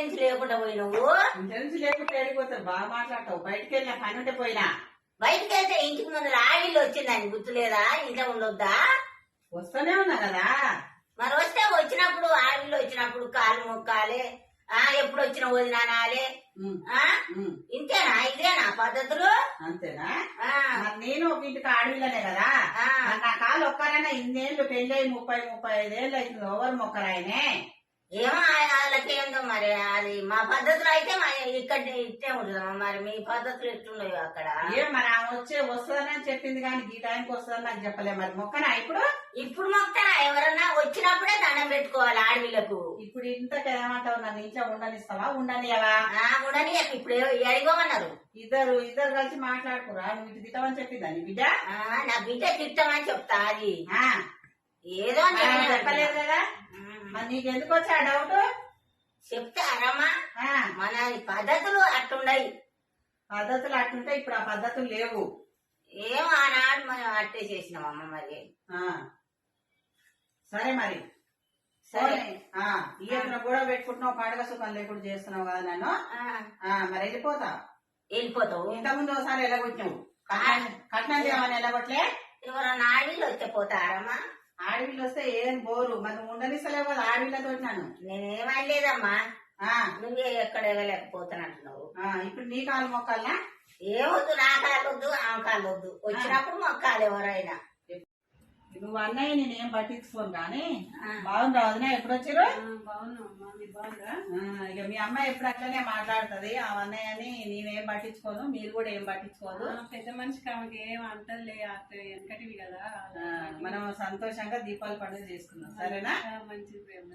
Intelligence లేకుండా పోయి నువ్వు ఇంటెలిజెన్స్ లేకుండా వెళ్ళిపోతావు. బాగా మాట్లాడతావు. బయటికి వెళ్ళిన పని ఉంటే పోయినా. బయటికి వెళ్తే ఇంటికి ముందు ఆడిల్లు వచ్చిందని గుర్తులేదా? ఇంట్లో ఉండొద్దా? వస్తూనే ఉన్నా కదా. మరి వస్తే వచ్చినప్పుడు ఆడిల్లు వచ్చినప్పుడు కాలు మొక్కాలి. ఎప్పుడు వచ్చిన వదినానాలే. ఇంతేనా? ఇదేనా పద్ధతులు? అంతేనా? మరి నేను ఒక ఇంటికి ఆడవిల్లనే కదా. నా కాలు ఒక్కరైనా ఇన్నేళ్ళు పెళ్ళి 30-35 ఏళ్ళు అవుతుంది. ఎవరు మొక్కరాయనే? ఏమో వాళ్ళకేందో మరి. అది మా పద్ధతులు అయితే ఇక్కడ ఇట్టే ఉంటుందమ్మా. మరి మీ పద్ధతులు ఎట్లున్నాయో అక్కడ. ఏం మరి ఆమె వస్తుందని చెప్పింది కానీ ఈ టైంకి వస్తుందని నాకు చెప్పలే. మరి మొక్కనా ఇప్పుడు మొక్కనా? ఎవరన్నా వచ్చినప్పుడే దండం పెట్టుకోవాలి ఆడవిళ్ళకు. ఇప్పుడు ఇంతకేమంటావు? నన్ను ఇంట్లో ఉండనిస్తావా? ఉండనియవా? ఉండని. ఇప్పుడు అడిగోమన్నారు. ఇద్దరు కలిసి మాట్లాడుకురా. నువ్వు ఇటు తిట్టమని చెప్పిందా నీ బిడ్డ? నా బిడ్డ తిట్టమని చెప్తా. అది ఏదో చెప్పలేదు కదా. మరి నీకెందుకు వచ్చా డౌట్? చెప్తారమ్మా. మన పద్ధతులు అట్లున్నాయి. పద్ధతులు అట్లుంటే ఇప్పుడు ఆ పద్ధతులు లేవు. ఏమో ఆనాడు మనం అట్టే చేసినామమ్మ. మరి సరే మరి. సరే. ఈయన కూడా పెట్టుకుంటున్నావు. పండుగ సుఖం లేకుండా చేస్తున్నావు కదా నన్ను. మరి వెళ్ళిపోతావు. ఇంతకుముందు ఒకసారి ఎలాగొచ్చావు. కట్నం చేయమని ఎలాగొట్లే? ఎవరన్నా ఆడవిళ్ళు వస్తే పోతారమ్మా. ఆడవిళ్ళు వస్తే ఏం బోరు. మరి నువ్వు ఉండనిస్తలేవు కదా ఆడవిళ్ళతో. నేనేమనలేదమ్మా. నువ్వే ఎక్కడ వెళ్ళలేకపోతానంటున్నావు. ఇప్పుడు నీ కాలు మొక్కాలా? ఏమొద్దు. నా కాలు వద్దు, ఆమె కాలు వద్దు. వచ్చినప్పుడు మొక్కాలి ఎవరైనా. నువ్వు అన్నయ్య నేనేం పట్టించుకోను కానీ. బాగుందా వదినా? ఎప్పుడు వచ్చారు? ఇక మీ అమ్మాయి ఎప్పుడు అట్లనే మాట్లాడుతుంది. ఆ అన్నయ్యని నేనేం పట్టించుకోను, మీరు కూడా ఏం పట్టించుకోదు. పెద్ద మనిషికి ఆమెకి ఏం అంటలే. వెనకటివి కదా. మనం సంతోషంగా దీపావళి పండుగ చేసుకుందాం. సరేనా? మంచిది ప్రేమ.